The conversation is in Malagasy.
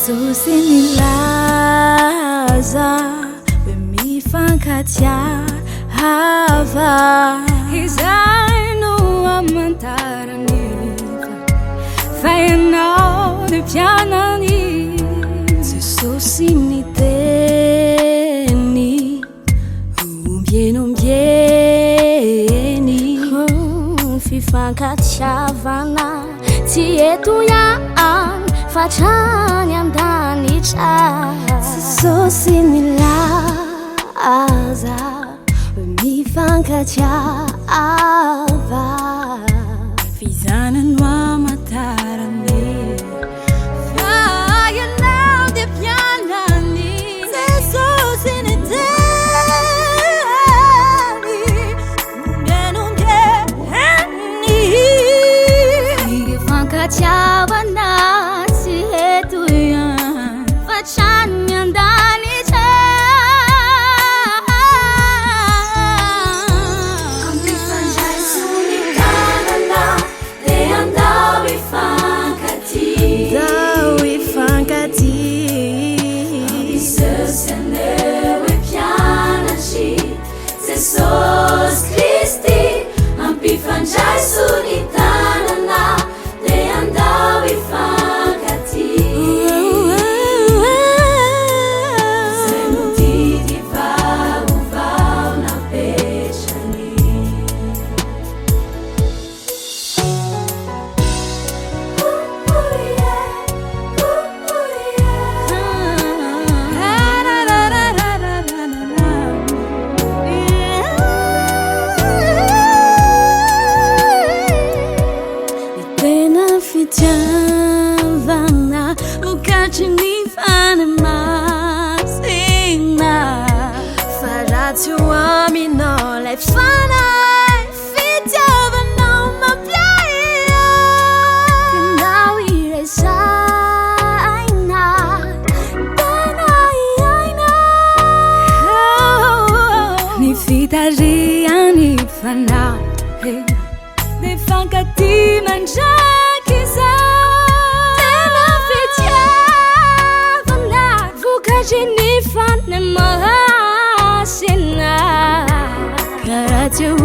Susinilaza hifankatia hava izaino amantarany fainao ny mpianany Jesosy niteny ombieny fifankatiavana tsy eto ihany fatrany an-danitra Jesosy nilaza hifankatiava fizanany amantarany fainao dia mpianany Jesosy niteny ombieny hifankatiavana tsy eto ihany fatrany an-danitra Andao hifankatia MpianaNY Jesosy Kristy ampifandray sonitanana dia andao hifankatia Zay no Didy vaovao napetrany Fitiavana mokatry ny fanamasina fa ratsy ho aminao lay fanay fitiavanao mampiaia kanao irasaina tena iaina ny fitariany fanahy ny fankatia mandraky tena fitiavana vokatry ny fanamasina ka ratsy ho